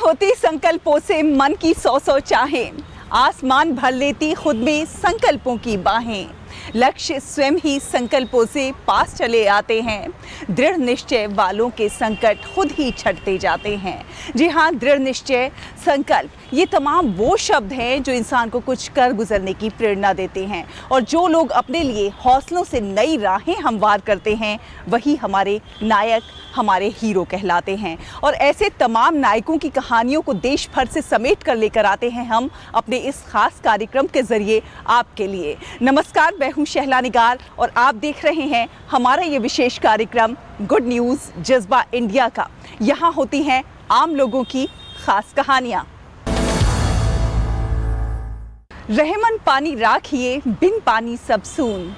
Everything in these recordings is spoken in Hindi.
होती संकल्पों से मन की सौ चाहें, आसमान भर लेती खुद में संकल्पों की बाहें। लक्ष्य स्वयं ही संकल्पों से पास चले आते हैं। दृढ़ निश्चय वालों के संकट खुद ही छटते जाते हैं। जी हाँ, दृढ़ निश्चय, संकल्प, ये तमाम वो शब्द हैं जो इंसान को कुछ कर गुजरने की प्रेरणा देते हैं। और जो लोग अपने लिए हौसलों से नई राहें हमवार करते हैं, वही हमारे नायक, हमारे हीरो कहलाते हैं। और ऐसे तमाम नायकों की कहानियों को देश भर से समेट कर लेकर आते हैं हम अपने इस खास कार्यक्रम के जरिए आपके लिए। नमस्कार, मैं हूं शहला निगार और आप देख रहे हैं हमारा ये विशेष कार्यक्रम गुड न्यूज जज्बा इंडिया का। यहाँ होती हैं आम लोगों की खास कहानियां। रहमन पानी राखिए, बिन पानी सब सून,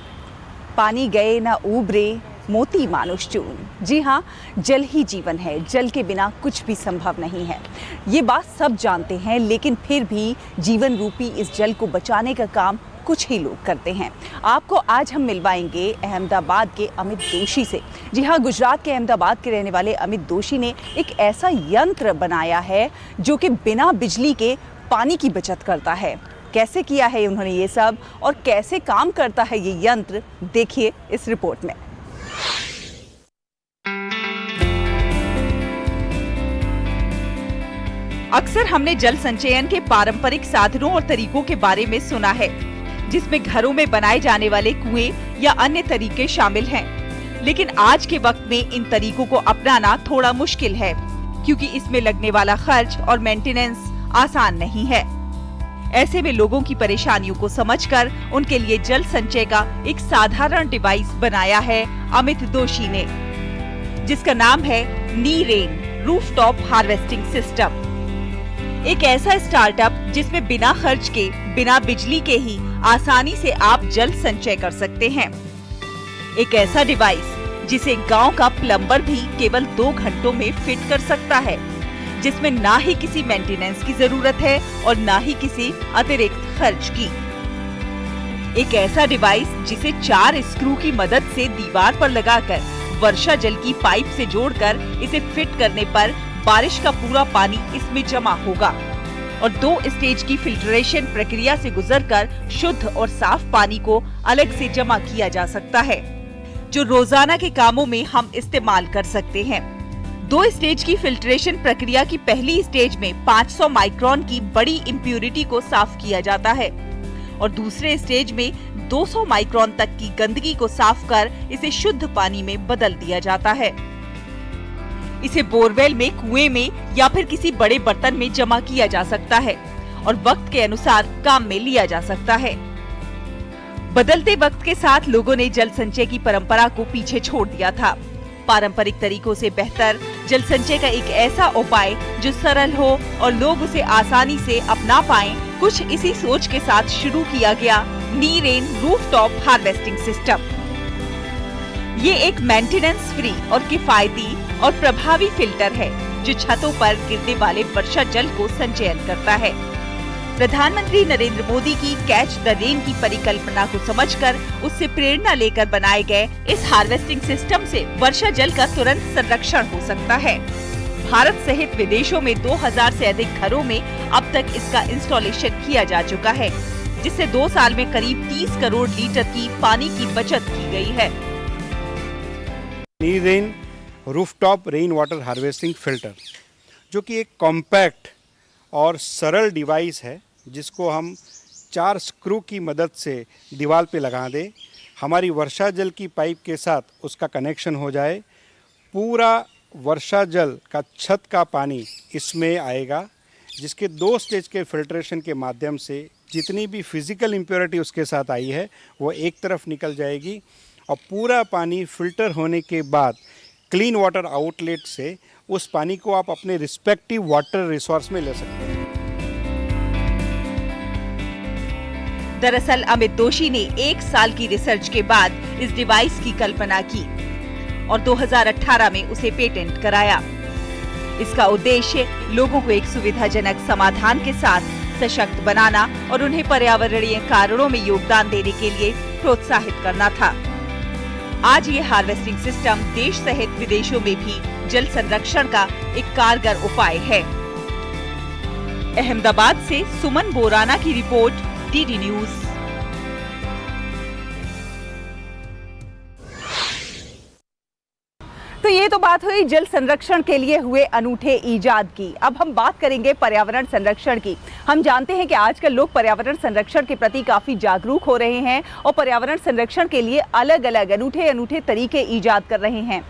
पानी गए ना उबरे, मोती मानुष चून। जी हाँ, जल ही जीवन है, जल के बिना कुछ भी संभव नहीं है। ये बात सब जानते हैं, लेकिन फिर भी जीवन रूपी इस जल को बचाने का काम कुछ ही लोग करते हैं। आपको आज हम मिलवाएंगे अहमदाबाद के अमित दोषी से। जी हाँ, गुजरात के अहमदाबाद के रहने वाले अमित दोषी ने एक ऐसा यंत्र बनाया है जो कि बिना बिजली के पानी की बचत करता है। कैसे किया है उन्होंने ये सब और कैसे काम करता है ये यंत्र, देखिए इस रिपोर्ट में। अक्सर हमने जल संचयन के पारंपरिक साधनों और तरीकों के बारे में सुना है, जिसमें घरों में बनाए जाने वाले कुएं या अन्य तरीके शामिल हैं। लेकिन आज के वक्त में इन तरीकों को अपनाना थोड़ा मुश्किल है, क्योंकि इसमें लगने वाला खर्च और मेंटेनेंस आसान नहीं है। ऐसे में लोगों की परेशानियों को समझकर उनके लिए जल संचय का एक साधारण डिवाइस बनाया है अमित दोषी ने, जिसका नाम है नीरेन रूफटॉप हार्वेस्टिंग सिस्टम। एक ऐसा स्टार्टअप जिसमें बिना खर्च के, बिना बिजली के ही आसानी से आप जल संचय कर सकते हैं। एक ऐसा डिवाइस जिसे गांव का प्लम्बर भी केवल 2 घंटों में फिट कर सकता है, जिसमें ना ही किसी मेंटेनेंस की जरूरत है और ना ही किसी अतिरिक्त खर्च की। एक ऐसा डिवाइस जिसे 4 स्क्रू की मदद से दीवार पर लगाकर वर्षा जल की पाइप से जोड़कर इसे फिट करने पर बारिश का पूरा पानी इसमें जमा होगा और 2 स्टेज की फिल्ट्रेशन प्रक्रिया से गुजरकर शुद्ध और साफ पानी को अलग से जमा किया जा सकता है, जो रोजाना के कामों में हम इस्तेमाल कर सकते हैं। 2 स्टेज की फिल्ट्रेशन प्रक्रिया की पहली स्टेज में 500 माइक्रोन की बड़ी इम्प्यूरिटी को साफ किया जाता है और दूसरे स्टेज में 200 माइक्रोन तक की गंदगी को साफ कर इसे शुद्ध पानी में बदल दिया जाता है। इसे बोरवेल में, कुएं में या फिर किसी बड़े बर्तन में जमा किया जा सकता है और वक्त के अनुसार काम में लिया जा सकता है। बदलते वक्त के साथ लोगों ने जल संचय की परंपरा को पीछे छोड़ दिया था। पारंपरिक तरीकों से बेहतर जल संचय का एक ऐसा उपाय जो सरल हो और लोग उसे आसानी से अपना पाएं, कुछ इसी सोच के साथ शुरू किया गया नीरेन रूफटॉप हार्वेस्टिंग सिस्टम। ये एक मेंटेनेंस फ्री और किफायती और प्रभावी फिल्टर है जो छतों पर गिरने वाले वर्षा जल को संचयन करता है। प्रधानमंत्री नरेंद्र मोदी की कैच द रेन की परिकल्पना को समझकर उससे प्रेरणा लेकर बनाए गए इस हार्वेस्टिंग सिस्टम से वर्षा जल का तुरंत संरक्षण हो सकता है। भारत सहित विदेशों में 2000 से अधिक घरों में अब तक इसका इंस्टॉलेशन किया जा चुका है, जिससे 2 साल में करीब 30 करोड़ लीटर की पानी की बचत की गई है। Niren rooftop rain water harvesting filter, जो कि एक कॉम्पैक्ट और सरल डिवाइस है, जिसको हम 4 स्क्रू की मदद से दीवार पे लगा दें, हमारी वर्षा जल की पाइप के साथ उसका कनेक्शन हो जाए, पूरा वर्षा जल का छत का पानी इसमें आएगा, जिसके 2 स्टेज के फिल्ट्रेशन के माध्यम से जितनी भी फिजिकल इम्प्योरिटी उसके साथ आई है वो एक तरफ निकल जाएगी और पूरा पानी फिल्टर होने के बाद क्लीन वाटर आउटलेट से उस पानी को आप अपने रिस्पेक्टिव वाटर रिसोर्स में ले सकते हैं। दरअसल अमित दोषी ने 1 साल की रिसर्च के बाद इस डिवाइस की कल्पना की और 2018 में उसे पेटेंट कराया। इसका उद्देश्य लोगों को एक सुविधाजनक समाधान के साथ सशक्त बनाना और उन्हें पर्यावरणीय कारणों में योगदान देने के लिए प्रोत्साहित करना था। आज ये हार्वेस्टिंग सिस्टम देश सहित विदेशों में भी जल संरक्षण का एक कारगर उपाय है। अहमदाबाद से सुमन बोराना की रिपोर्ट, डीडी न्यूज। तो ये तो बात हुई जल संरक्षण के लिए हुए अनूठे इजाद की। अब हम बात करेंगे पर्यावरण संरक्षण की। हम जानते हैं कि आजकल लोग पर्यावरण संरक्षण के प्रति काफी जागरूक हो रहे हैं और पर्यावरण संरक्षण के लिए अलग अलग अनूठे तरीके इजाद कर रहे हैं।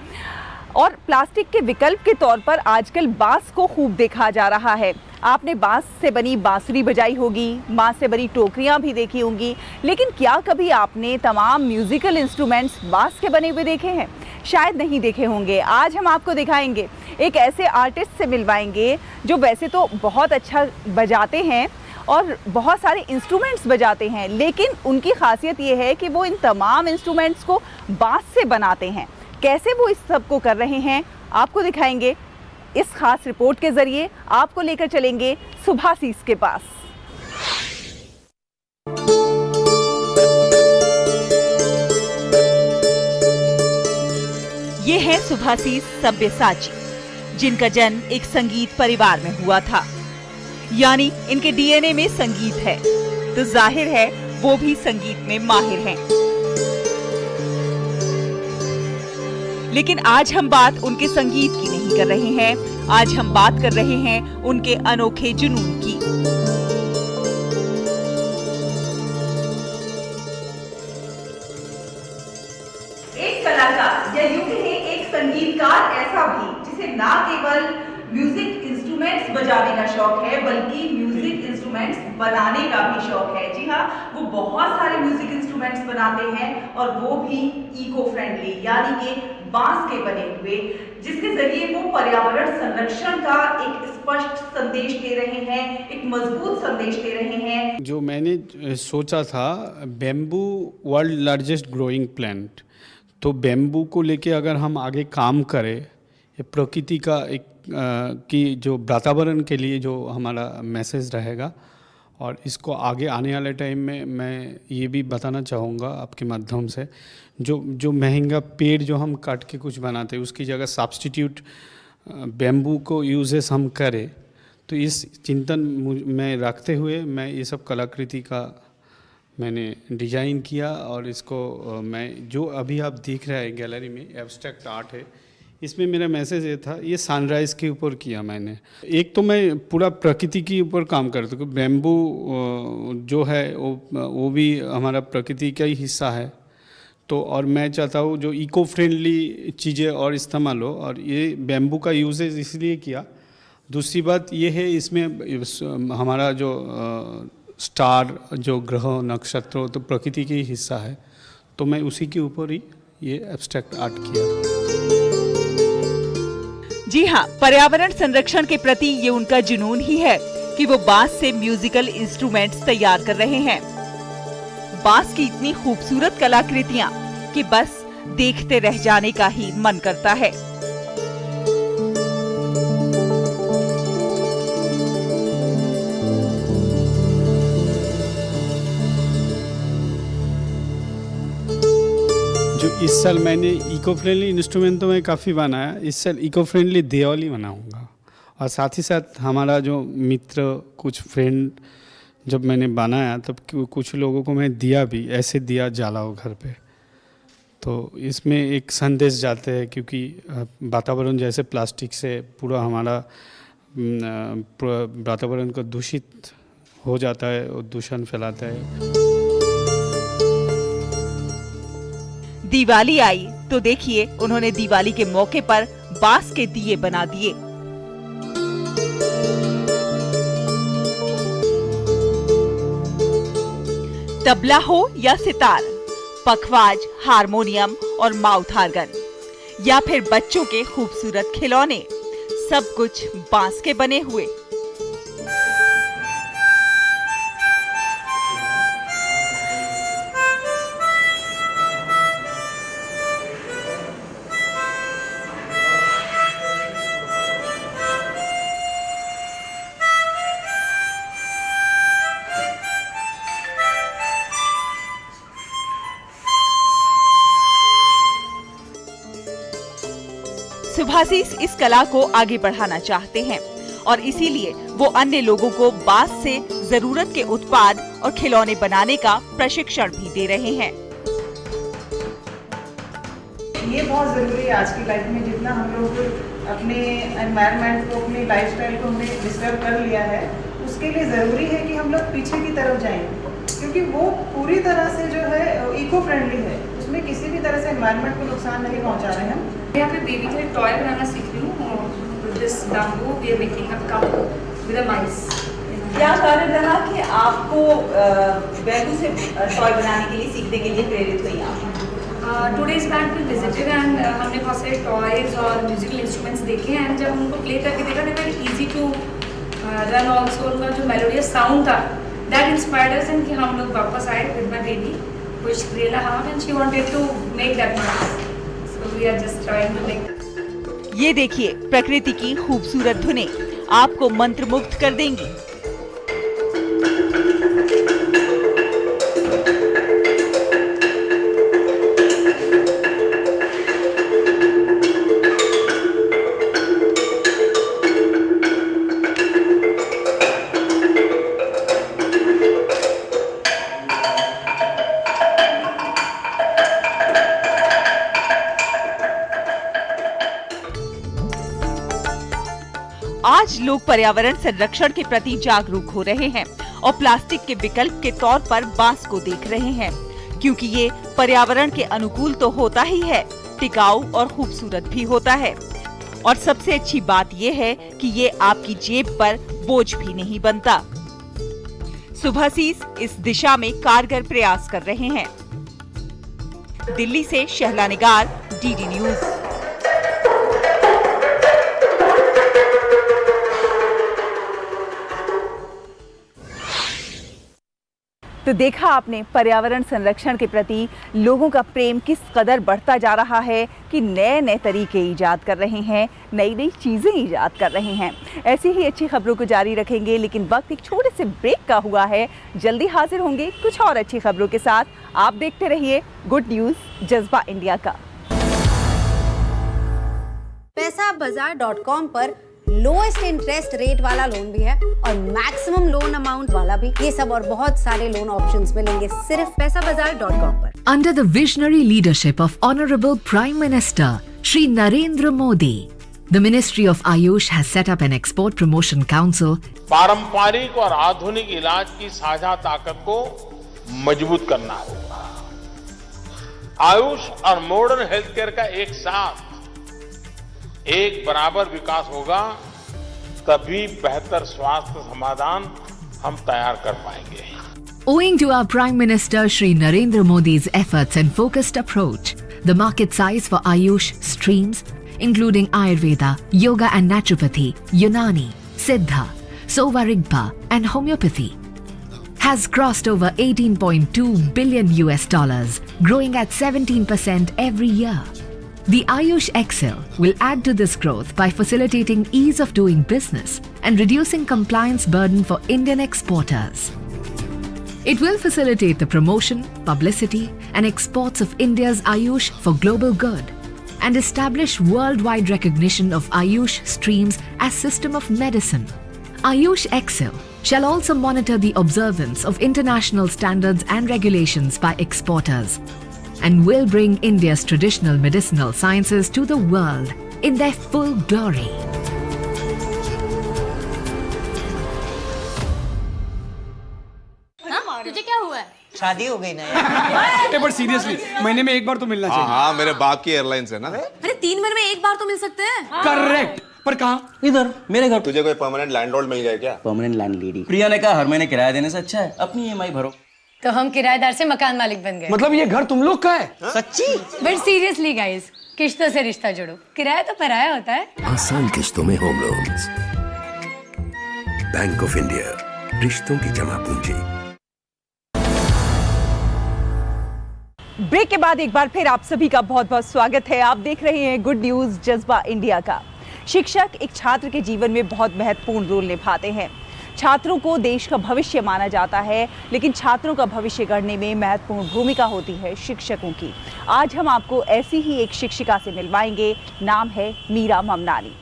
और प्लास्टिक के विकल्प के तौर पर आजकल बांस को खूब देखा जा रहा है। आपने बांस से बनी बांसुरी बजाई होगी, बांस से बनी टोकरियां भी देखी होंगी, लेकिन क्या कभी आपने तमाम म्यूजिकल इंस्ट्रूमेंट्स बांस के बने हुए देखे हैं? शायद नहीं देखे होंगे। आज हम आपको दिखाएंगे, एक ऐसे आर्टिस्ट से मिलवाएंगे जो वैसे तो बहुत अच्छा बजाते हैं और बहुत सारे इंस्ट्रूमेंट्स बजाते हैं, लेकिन उनकी खासियत ये है कि वो इन तमाम इंस्ट्रूमेंट्स को बांस से बनाते हैं। कैसे वो इस सब को कर रहे हैं आपको दिखाएंगे। इस खास रिपोर्ट के जरिए आपको लेकर चलेंगे सुभाषीस के पास। ये है सुभाषीस सब्यसाची, जिनका जन्म एक संगीत परिवार में हुआ था। यानी इनके डीएनए में संगीत है, तो जाहिर है वो भी संगीत में माहिर हैं। लेकिन आज हम बात उनके संगीत की नहीं कर रहे हैं, आज हम बात कर रहे हैं उनके अनोखे जुनून की। एक कलाकार या यूं कहें एक संगीतकार ऐसा भी जिसे ना केवल म्यूजिक इंस्ट्रूमेंट्स बजाने का शौक है, बल्कि म्यूजिक इंस्ट्रूमेंट्स बनाने का भी शौक है। जी हाँ, वो बहुत सारे म्यूजिक इंस्ट्रूमेंट्स बनाते हैं और वो भी इको फ्रेंडली, यानी कि बांस के बने हुए, जिसके जरिए वो पर्यावरण संरक्षण का एक स्पष्ट संदेश दे रहे हैं, एक मजबूत संदेश दे रहे हैं। जो मैंने सोचा था, bamboo world largest growing plant, तो बैम्बू को लेके अगर हम आगे काम करें, ये प्रकृति का एक की जो वातावरण के लिए जो हमारा मैसेज रहेगा, और इसको आगे आने वाले टाइम में मैं ये भी बताना चाहूँगा आपके माध्यम से, जो महंगा पेड़ जो हम काट के कुछ बनाते हैं उसकी जगह सब्स्टिट्यूट बैम्बू को यूजेस हम करें, तो इस चिंतन में रखते हुए मैं ये सब कलाकृति का मैंने डिज़ाइन किया। और इसको मैं जो अभी आप देख रहे हैं गैलरी में एब्स्ट्रैक्ट आर्ट है, इसमें मेरा मैसेज ये था, ये सनराइज़ के ऊपर किया मैंने। एक तो मैं पूरा प्रकृति के ऊपर काम करता हूँ, बैम्बू जो है वो भी हमारा प्रकृति का ही हिस्सा है, तो और मैं चाहता हूँ जो इको फ्रेंडली चीज़ें और इस्तेमाल हो, और ये बैम्बू का यूजेज इसलिए किया। दूसरी बात ये है, इसमें हमारा जो स्टार, जो ग्रह नक्षत्र, तो प्रकृति का ही हिस्सा है, तो मैं उसी के ऊपर ही ये एब्स्ट्रैक्ट आर्ट किया। जी हाँ, पर्यावरण संरक्षण के प्रति ये उनका जुनून ही है कि वो बांस से म्यूजिकल इंस्ट्रूमेंट्स तैयार कर रहे हैं। बांस की इतनी खूबसूरत कलाकृतियां कि बस देखते रह जाने का ही मन करता है। जो इस साल मैंने इको फ्रेंडली इंस्ट्रूमेंट तो मैं काफ़ी बनाया, इस साल इको फ्रेंडली दिवाली बनाऊंगा। और साथ ही साथ हमारा जो मित्र, कुछ फ्रेंड, जब मैंने बनाया तब कुछ लोगों को मैं दिया भी, ऐसे दिया जलाओ घर पे, तो इसमें एक संदेश जाते हैं, क्योंकि वातावरण जैसे प्लास्टिक से पूरा हमारा वातावरण को दूषित हो जाता है और दूषण फैलाता है। दिवाली आई तो देखिए, उन्होंने दिवाली के मौके पर बांस के दिए बना दिए। तबला हो या सितार, पखवाज, हारमोनियम और माउथ ऑर्गन, या फिर बच्चों के खूबसूरत खिलौने, सब कुछ बांस के बने हुए। सुभाषीस इस कला को आगे बढ़ाना चाहते हैं और इसीलिए वो अन्य लोगों को बांस से जरूरत के उत्पाद और खिलौने बनाने का प्रशिक्षण भी दे रहे हैं। ये बहुत ज़रूरी है आज की लाइफ में। जितना हम लोग अपने एनवायरनमेंट को, अपने लाइफस्टाइल को हमने डिस्टर्ब कर लिया है, उसके लिए ज़रूरी है कि हम लोग पीछे की तरफ जाएं, क्योंकि वो पूरी तरह से जो है इको फ्रेंडली है। उसमें किसी भी तरह से एनवायरनमेंट को नुकसान नहीं पहुंचा रहे हैं हम। यहाँ पे बेबी के लिए टॉय बनाना सीख रही हूँ। This bamboo we are making a cup with a mice. क्या कारण रहा कि आपको बैम्बू से टॉय बनाने के लिए, सीखने के लिए प्रेरित हुई आप? 2 days back we visited and हमने बहुत सारे टॉयज और म्यूजिकल इंस्ट्रूमेंट्स देखे हैं। एंड जब उनको प्ले करके देखा तो very easy to run also. उनका जो मेलोडियस साउंड था दैट इंस्पायर्ड अस, एंड कि हम लोग वापस आए with my baby which 3.5 and she wanted to make that noise, so we are just trying to make. ये देखिए, प्रकृति की खूबसूरत धुनें आपको मंत्रमुग्ध कर देंगी। आज लोग पर्यावरण संरक्षण के प्रति जागरूक हो रहे हैं और प्लास्टिक के विकल्प के तौर पर बांस को देख रहे हैं, क्योंकि ये पर्यावरण के अनुकूल तो होता ही है, टिकाऊ और खूबसूरत भी होता है। और सबसे अच्छी बात ये है कि ये आपकी जेब पर बोझ भी नहीं बनता। सुभाषीस इस दिशा में कारगर प्रयास कर रहे हैं। दिल्ली से शहला निगार, डीडी न्यूज। तो देखा आपने पर्यावरण संरक्षण के प्रति लोगों का प्रेम किस कदर बढ़ता जा रहा है कि नए नए तरीके ईजाद कर रहे हैं, नई नई चीज़ें ईजाद कर रहे हैं। ऐसी ही अच्छी खबरों को जारी रखेंगे, लेकिन वक्त एक छोटे से ब्रेक का हुआ है। जल्दी हाजिर होंगे कुछ और अच्छी खबरों के साथ। आप देखते रहिए गुड न्यूज़ जज्बा इंडिया का। पैसाबाजार.com पर लोएस्ट इंटरेस्ट रेट वाला लोन भी है और मैक्सिमम लोन अमाउंट वाला भी। ये सब और बहुत सारे लोन ऑप्शंस मिलेंगे सिर्फ पैसाबाजार.com पर। Under the visionary leadership of Honorable Prime Minister Shri Narendra Modi, the Ministry of Ayush has set up an export promotion council. पारंपरिक और आधुनिक इलाज की साझा ताकत को मजबूत करना होगा। आयुष और मॉडर्न हेल्थ केयर का एक साथ एक बराबर विकास होगा, तभी बेहतर स्वास्थ्य समाधान हम तैयार कर पाएंगे। Owing to our Prime Minister Shri Narendra Modi's efforts and focused approach, the market size for Ayush streams, including Ayurveda, Yoga and Naturopathy, Unani, Siddha, Sova Rigpa and Homeopathy, has crossed over $18.2 billion, growing at 17% every year. The Ayush Excel will add to this growth by facilitating ease of doing business and reducing compliance burden for Indian exporters. It will facilitate the promotion, publicity and exports of India's Ayush for global good and establish worldwide recognition of Ayush streams as system of medicine. Ayush Excel shall also monitor the observance of international standards and regulations by exporters and will bring India's traditional medicinal sciences to the world in their full glory. तुझे क्या हुआ है? शादी हो गई ना यार। पर सीरियसली महीने में एक बार तो मिलना चाहिए। हाँ, मेरे बाप की एयरलाइंस है ना। अरे 3 महीने में एक बार तो मिल सकते हैं। करेक्ट, पर कहाँ? इधर मेरे घर। तुझे कोई परमानेंट लैंडलॉर्ड मिल गया क्या? Permanent landlady. प्रिया ने कहा हर महीने किराया देने से अच्छा है अपनी EMI भरो। तो हम किराएदार से मकान मालिक बन गए। मतलब ये घर तुम लोग का है? सच्ची? बट सीरियसली गाइस, किश्तों से रिश्ता जोड़ो, किराया तो पराया होता है। आसान किश्तों में home loans. Bank of India, रिश्तों की जमा पूंजी। ब्रेक के बाद एक बार फिर आप सभी का बहुत बहुत स्वागत है। आप देख रहे हैं गुड न्यूज़ जज्बा इंडिया का। शिक्षक एक छात्र के जीवन में बहुत महत्वपूर्ण रोल निभाते हैं। छात्रों को देश का भविष्य माना जाता है, लेकिन छात्रों का भविष्य गढ़ने में महत्वपूर्ण भूमिका होती है शिक्षकों की। आज हम आपको ऐसी ही एक शिक्षिका से मिलवाएंगे। नाम है मीरा ममनानी।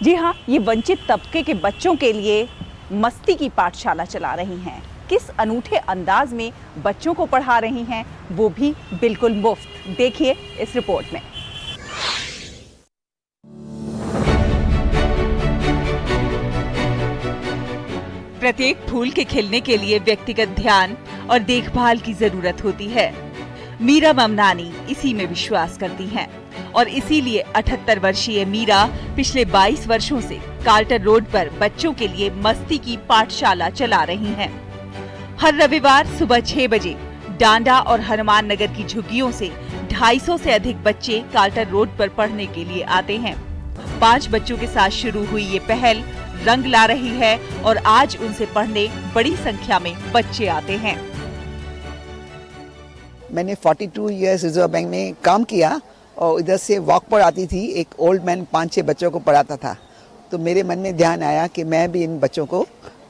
जी हाँ, ये वंचित तबके के बच्चों के लिए मस्ती की पाठशाला चला रही हैं। किस अनूठे अंदाज में बच्चों को पढ़ा रही हैं, वो भी बिल्कुल मुफ्त। देखिए इस रिपोर्ट में। प्रत्येक फूल के खिलने के लिए व्यक्तिगत ध्यान और देखभाल की जरूरत होती है। मीरा ममनानी इसी में विश्वास करती हैं और इसीलिए 78 वर्षीय मीरा पिछले 22 वर्षों से कार्टर रोड पर बच्चों के लिए मस्ती की पाठशाला चला रही हैं। हर रविवार सुबह 6 बजे डांडा और हनुमान नगर की झुग्गियों से 250 से अधिक बच्चे कार्टर रोड पर पढ़ने के लिए आते हैं। 5 बच्चों के साथ शुरू हुई ये पहल रंग ला रही है और आज उनसे पढ़ने बड़ी संख्या में बच्चे आते हैं। मैंने 42 इयर्स रिजर्व बैंक में काम किया और इधर से वॉक पर आती थी। एक ओल्ड मैन 5-6 बच्चों को पढ़ाता था, तो मेरे मन में ध्यान आया कि मैं भी इन बच्चों को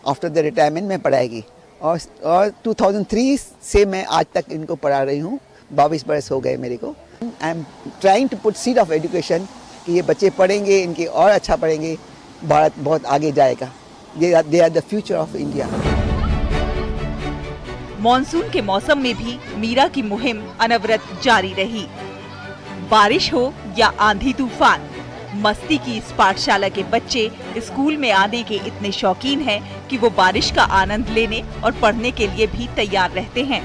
आफ्टर द रिटायरमेंट में पढ़ाएगी। और 2003 से मैं आज तक इनको पढ़ा रही हूँ। 22 बरस हो गए मेरे को। I am trying to put seed of education कि ये बच्चे पढ़ेंगे, इनके और अच्छा पढ़ेंगे, भारत बहुत आगे जाएगा। They are the future of India. Monsoon के मौसम में भी मीरा की मुहिम अनवरत जारी रही। बारिश हो या आंधी तूफान, मस्ती की इस पाठशाला के बच्चे स्कूल में आने के इतने शौकीन हैं कि वो बारिश का आनंद लेने और पढ़ने के लिए भी तैयार रहते हैं।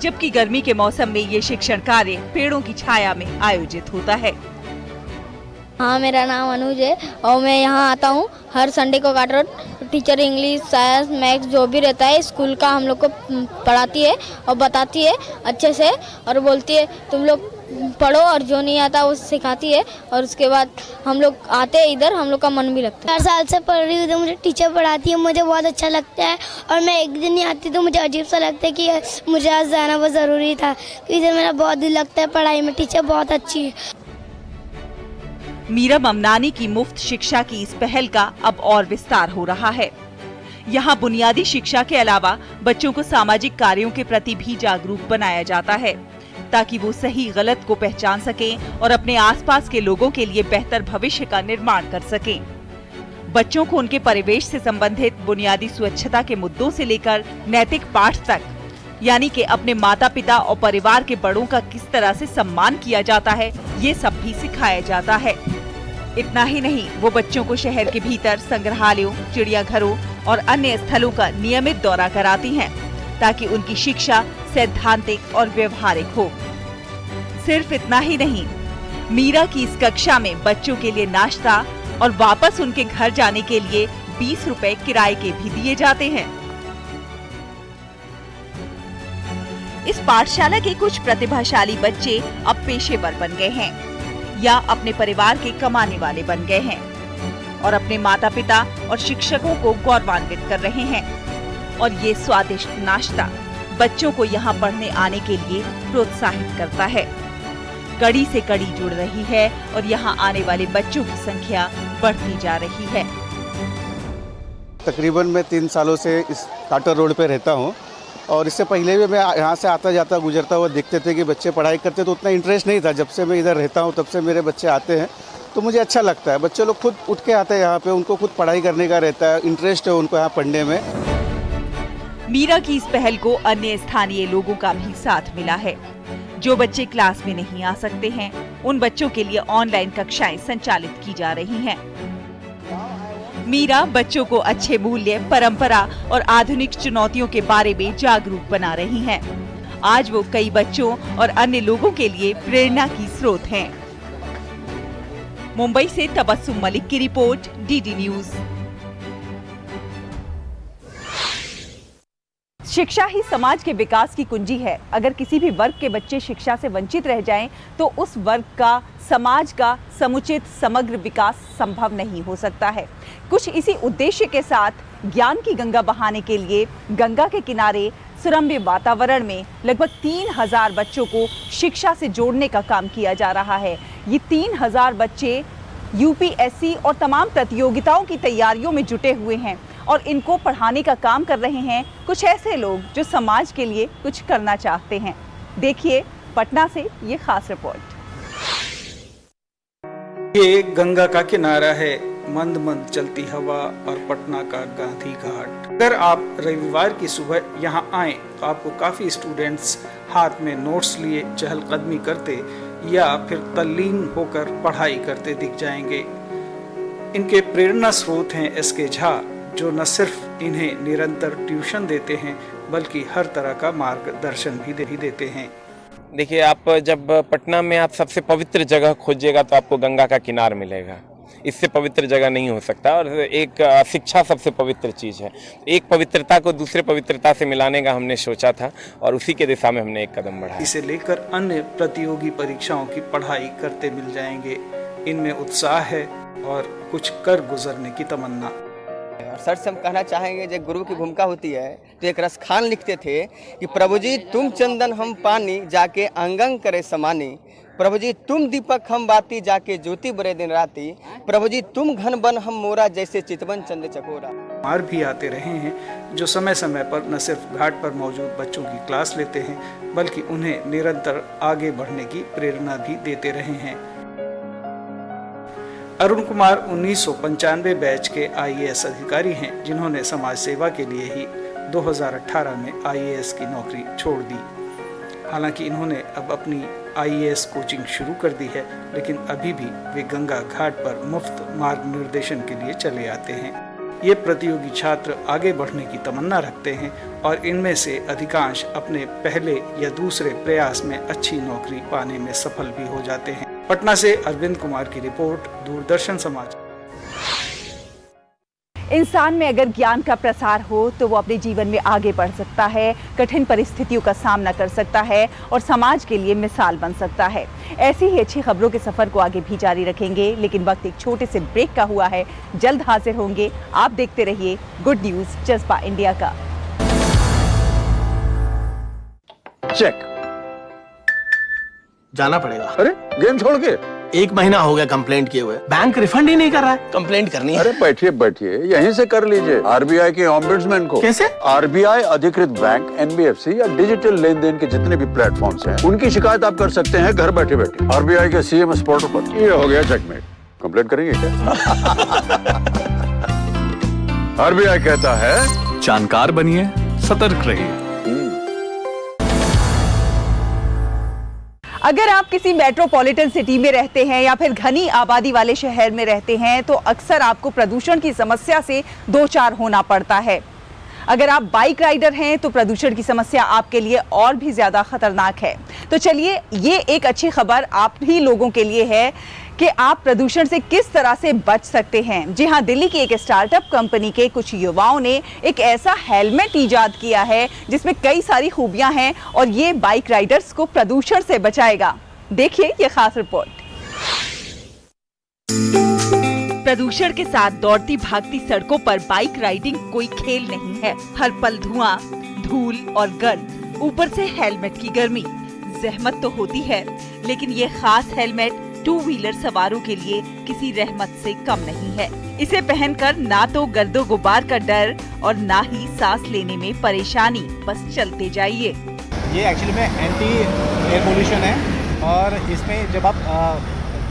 जबकि गर्मी के मौसम में ये शिक्षण कार्य पेड़ों की छाया में आयोजित होता है। हाँ, मेरा नाम अनुज है और मैं यहाँ आता हूँ हर संडे को। Carter road teacher English, science, maths जो भी रहता है स्कूल का हम लोग को पढ़ाती है और बताती है अच्छे से और बोलती है तुम लोग पढ़ो, और जो नहीं आता वो सिखाती है। और उसके बाद हम लोग आते हैं इधर, हम लोग का मन भी लगता है। 4 साल से पढ़ रही हूँ, तो मुझे टीचर पढ़ाती है, मुझे बहुत अच्छा लगता है। और मैं एक दिन नहीं आती तो मुझे अजीब सा लगता है कि मुझे आज जाना बहुत ज़रूरी था, क्योंकि मेरा बहुत दिल लगता है पढ़ाई में। टीचर बहुत अच्छी है। मीरा ममनानी की मुफ्त शिक्षा की इस पहल का अब और विस्तार हो रहा है। यहाँ बुनियादी शिक्षा के अलावा बच्चों को सामाजिक कार्यों के प्रति भी जागरूक बनाया जाता है, ताकि वो सही गलत को पहचान सकें और अपने आसपास के लोगों के लिए बेहतर भविष्य का निर्माण कर सकें। बच्चों को उनके परिवेश से संबंधित बुनियादी स्वच्छता के मुद्दों से लेकर नैतिक पाठ तक, यानी कि अपने माता पिता और परिवार के बड़ों का किस तरह से सम्मान किया जाता है, ये सब भी सिखाया जाता है। इतना ही नहीं, वो बच्चों को शहर के भीतर संग्रहालयों, चिड़ियाघरों और अन्य स्थलों का नियमित दौरा कराती हैं, ताकि उनकी शिक्षा सैद्धांतिक और व्यवहारिक हो। सिर्फ इतना ही नहीं, मीरा की इस कक्षा में बच्चों के लिए नाश्ता और वापस उनके घर जाने के लिए 20 रुपए किराए के भी दिए जाते हैं। इस पाठशाला के कुछ प्रतिभाशाली बच्चे अब पेशेवर बन गए हैं या अपने परिवार के कमाने वाले बन गए हैं और अपने माता पिता और शिक्षकों को गौरवान्वित कर रहे हैं। और ये स्वादिष्ट नाश्ता बच्चों को यहाँ पढ़ने आने के लिए प्रोत्साहित करता है। कड़ी से कड़ी जुड़ रही है और यहाँ आने वाले बच्चों की संख्या बढ़ती जा रही है। तकरीबन मैं 3 सालों से इस कार्टर रोड पे रहता हूँ और इससे पहले भी मैं यहाँ से आता जाता गुजरता हुआ देखते थे कि बच्चे पढ़ाई करते, तो उतना इंटरेस्ट नहीं था। जब से मैं इधर रहता हूँ तब से मेरे बच्चे आते हैं तो मुझे अच्छा लगता है। बच्चे लोग खुद उठ के आते हैं यहाँ पे, उनको खुद पढ़ाई करने का रहता है, इंटरेस्ट है उनको यहाँ पढ़ने में। मीरा की इस पहल को अन्य स्थानीय लोगों का भी साथ मिला है। जो बच्चे क्लास में नहीं आ सकते हैं, उन बच्चों के लिए ऑनलाइन कक्षाएं संचालित की जा रही हैं। मीरा बच्चों को अच्छे मूल्य, परंपरा और आधुनिक चुनौतियों के बारे में जागरूक बना रही हैं। आज वो कई बच्चों और अन्य लोगों के लिए प्रेरणा की स्रोत हैं। मुंबई से तबस्सुम मलिक की रिपोर्ट, डीडी न्यूज। शिक्षा ही समाज के विकास की कुंजी है। अगर किसी भी वर्ग के बच्चे शिक्षा से वंचित रह जाएं, तो उस वर्ग का, समाज का समुचित समग्र विकास संभव नहीं हो सकता है। कुछ इसी उद्देश्य के साथ ज्ञान की गंगा बहाने के लिए गंगा के किनारे सुरम्य वातावरण में लगभग 3000 बच्चों को शिक्षा से जोड़ने का काम किया जा रहा है। ये 3000 बच्चे यूपीएससी और तमाम प्रतियोगिताओं की तैयारियों में जुटे हुए हैं और इनको पढ़ाने का काम कर रहे हैं कुछ ऐसे लोग जो समाज के लिए कुछ करना चाहते हैं। देखिए पटना से ये खास रिपोर्ट। ये गंगा का किनारा है, मंद मंद चलती हवा और पटना का गांधी घाट। अगर आप रविवार की सुबह यहाँ आए तो आपको काफ़ी स्टूडेंट्स हाथ में नोट्स लिए चहलकदमी करते या फिर तल्लीन होकर पढ़ाई करते दिख जाएंगे। इनके प्रेरणा स्रोत हैं एसके झा, जो न सिर्फ इन्हें निरंतर ट्यूशन देते हैं बल्कि हर तरह का मार्गदर्शन भी देते हैं। देखिए, आप जब पटना में आप सबसे पवित्र जगह खोजिएगा तो आपको गंगा का किनार मिलेगा। इससे पवित्र जगह नहीं हो सकता। और एक शिक्षा सबसे पवित्र चीज़ है। एक पवित्रता को दूसरे पवित्रता से मिलाने का हमने सोचा था और उसी के दिशा में हमने एक कदम बढ़ाया। इसे लेकर अन्य प्रतियोगी परीक्षाओं की पढ़ाई करते मिल जाएंगे। इनमें उत्साह है और कुछ कर गुजरने की तमन्ना। सर से हम कहना चाहेंगे, जब गुरु की भूमिका होती है तो एक रसखान लिखते थे कि प्रभु जी तुम चंदन हम पानी, जाके अंगंग करे समानी। प्रभु जी तुम दीपक हम बाती, जाके ज्योति बरे दिन राती। प्रभु जी तुम घन बन हम मोरा, जैसे चितवन चंद चकोरा। कुमार भी आते रहे हैं जो समय समय पर न सिर्फ घाट पर मौजूद बच्चों की क्लास लेते हैं बल्कि उन्हें निरंतर आगे बढ़ने की प्रेरणा भी देते रहे हैं। अरुण कुमार 1995 बैच के आईएएस अधिकारी हैं, जिन्होंने समाज सेवा के लिए ही 2018 में आईएएस की नौकरी छोड़ दी। हालांकि इन्होंने अब अपनी आईएएस कोचिंग शुरू कर दी है, लेकिन अभी भी वे गंगा घाट पर मुफ्त मार्ग निर्देशन के लिए चले आते हैं। ये प्रतियोगी छात्र आगे बढ़ने की तमन्ना रखते हैं और इनमें से अधिकांश अपने पहले या दूसरे प्रयास में अच्छी नौकरी पाने में सफल भी हो जाते हैं। पटना से अरविंद कुमार की रिपोर्ट, दूरदर्शन समाचार। इंसान में अगर ज्ञान का प्रसार हो तो वो अपने जीवन में आगे बढ़ सकता है, कठिन परिस्थितियों का सामना कर सकता है और समाज के लिए मिसाल बन सकता है। ऐसी ही अच्छी खबरों के सफर को आगे भी जारी रखेंगे, लेकिन वक्त एक छोटे से ब्रेक का हुआ है। जल्द हाजिर होंगे। आप देखते रहिए गुड न्यूज जज्बा इंडिया का। चेक जाना पड़ेगा। अरे गेम छोड़ के 1 महीना हो गया कंप्लेंट किए हुए, बैंक रिफंड ही नहीं कर रहा है। कंप्लेंट करनी है। अरे बैठिए बैठिए, यहीं से कर लीजिए आरबीआई के ओम्बुड्समैन को। कैसे? आरबीआई अधिकृत बैंक, एनबीएफसी या डिजिटल लेन देन के जितने भी प्लेटफॉर्म्स हैं, उनकी शिकायत आप कर सकते हैं घर बैठे बैठे आरबीआई के सीएमएस पोर्टल पर। ये हो गया चेकमेट। कंप्लेंट करेंगे क्या? आरबीआई कहता है जानकार बनिए, सतर्क रहिए। अगर आप किसी मेट्रोपॉलिटन सिटी में रहते हैं या फिर घनी आबादी वाले शहर में रहते हैं तो अक्सर आपको प्रदूषण की समस्या से दो चार होना पड़ता है। अगर आप बाइक राइडर हैं तो प्रदूषण की समस्या आपके लिए और भी ज़्यादा खतरनाक है। तो चलिए, ये एक अच्छी खबर आप ही लोगों के लिए है कि आप प्रदूषण से किस तरह से बच सकते हैं। जी हाँ, दिल्ली की एक स्टार्टअप कंपनी के कुछ युवाओं ने एक ऐसा हेलमेट इजाद किया है जिसमें कई सारी खूबियां हैं और ये बाइक राइडर्स को प्रदूषण से बचाएगा। देखिए ये खास रिपोर्ट। प्रदूषण के साथ दौड़ती भागती सड़कों पर बाइक राइडिंग कोई खेल नहीं है। हर पल धुआं, धूल और गर्द, ऊपर से हेलमेट की गर्मी। जहमत तो होती है, लेकिन ये खास हेलमेट 2 व्हीलर सवारों के लिए किसी रहमत से कम नहीं है। इसे पहनकर ना तो गर्दो गुबार का डर और ना ही सांस लेने में परेशानी, बस चलते जाइए। ये एक्चुअली में एंटी एयर पोल्यूशन है और इसमें जब आप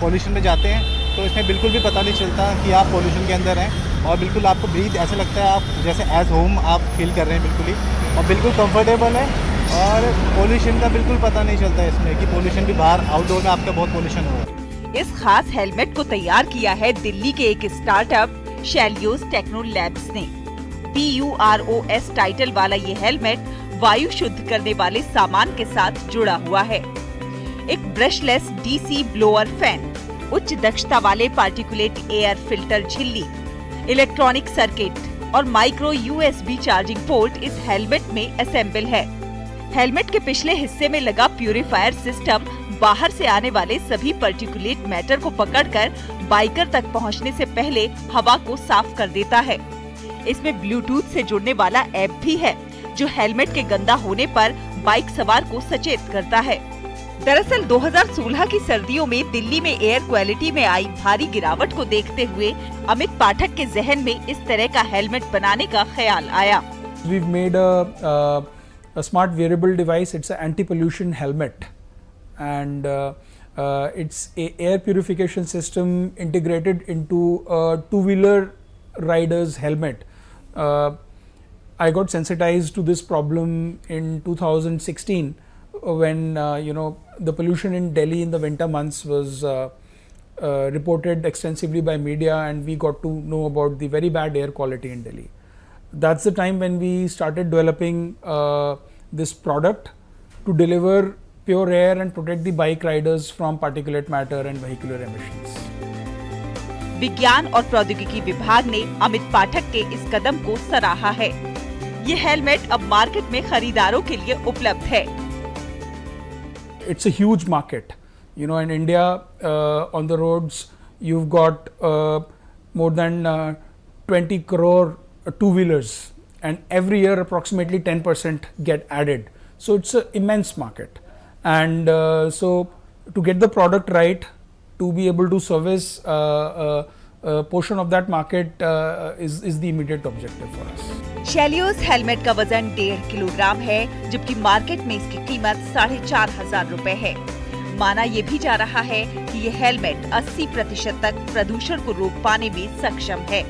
पोल्यूशन में जाते हैं तो इसमें बिल्कुल भी पता नहीं चलता कि आप पोल्यूशन के अंदर हैं और बिल्कुल आपको ब्रीथ ऐसा लगता है आप जैसे एज होम आप फील कर रहे हैं बिल्कुल ही, और बिल्कुल कंफर्टेबल है और पोल्यूशन का बिल्कुल पता नहीं चलता इसमें कि पोल्यूशन भी बाहर आउटडोर में आपका बहुत पोल्यूशन हो रहा है। इस खास हेलमेट को तैयार किया है दिल्ली के एक स्टार्टअप शेलियोस टेक्नो लैब्स ने। PUROS टाइटल वाला ये हेलमेट वायु शुद्ध करने वाले सामान के साथ जुड़ा हुआ है। एक ब्रशलेस DC ब्लोअर फैन, उच्च दक्षता वाले पार्टिकुलेट एयर फिल्टर झिल्ली, इलेक्ट्रॉनिक सर्किट और माइक्रो USB चार्जिंग पोर्ट इस हेलमेट में असेंबल है। हेलमेट के पिछले हिस्से में लगा प्यूरिफायर सिस्टम बाहर से आने वाले सभी पार्टिकुलेट मैटर को पकड़कर बाइकर तक पहुंचने से पहले हवा को साफ कर देता है। इसमें ब्लूटूथ से जुड़ने वाला ऐप भी है जो हेलमेट के गंदा होने पर बाइक सवार को सचेत करता है। दरअसल 2016 की सर्दियों में दिल्ली में एयर क्वालिटी में आई भारी गिरावट को देखते हुए अमित पाठक के जहन में इस तरह का हेलमेट बनाने का ख्याल आया। We've made a smart wearable device. It's an anti-pollution helmet, and It's a air purification system integrated into a two-wheeler rider's helmet. I got sensitized to this problem in 2016 when the pollution in Delhi in the winter months was reported extensively by media, and we got to know about the very bad air quality in Delhi. That's the time when we started developing this product to deliver pure air and protect the bike riders from particulate matter and vehicular emissions. विज्ञान और प्रौद्योगिकी विभाग ने अमित पाठक के इस कदम को सराहा है। ये हेलमेट अब मार्केट में खरीदारों के लिए उपलब्ध है। It's a huge market. In India, on the roads, you've got more than 20 crore two-wheelers, and every year approximately 10% get added. So it's an immense market, and so to get the product right, to be able to service a portion of that market is the immediate objective for us. शेलियोस हेलमेट का वजन 1.5 किलोग्राम है, जबकि मार्केट में इसकी कीमत 4,500 रुपए है। माना ये भी जा रहा है कि ये हेलमेट 80% तक प्रदूषण को रोक पाने में सक्षम है।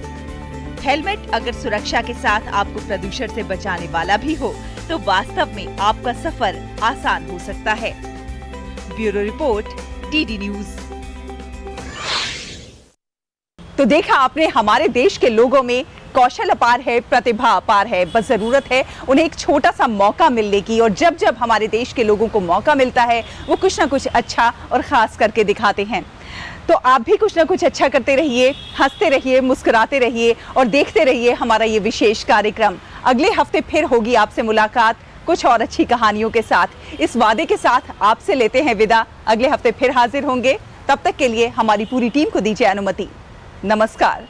हेलमेट अगर सुरक्षा के साथ आपको प्रदूषण से बचाने वाला भी हो, तो वास्तव में आपका सफर आसान हो सकता है। Bureau report, DD news. तो देखा आपने, हमारे देश के लोगों में कौशल अपार है, प्रतिभा अपार है, बस जरूरत है उन्हें एक छोटा सा मौका मिलने की। और जब जब हमारे देश के लोगों को मौका मिलता है, वो कुछ ना कुछ अच्छा और खास करके दिखाते हैं। तो आप भी कुछ ना कुछ अच्छा करते रहिए, हंसते रहिए, मुस्कुराते रहिए और देखते रहिए हमारा ये विशेष कार्यक्रम। अगले हफ्ते फिर होगी आपसे मुलाकात कुछ और अच्छी कहानियों के साथ। इस वादे के साथ आपसे लेते हैं विदा। अगले हफ्ते फिर हाजिर होंगे, तब तक के लिए हमारी पूरी टीम को दीजिए अनुमति। नमस्कार।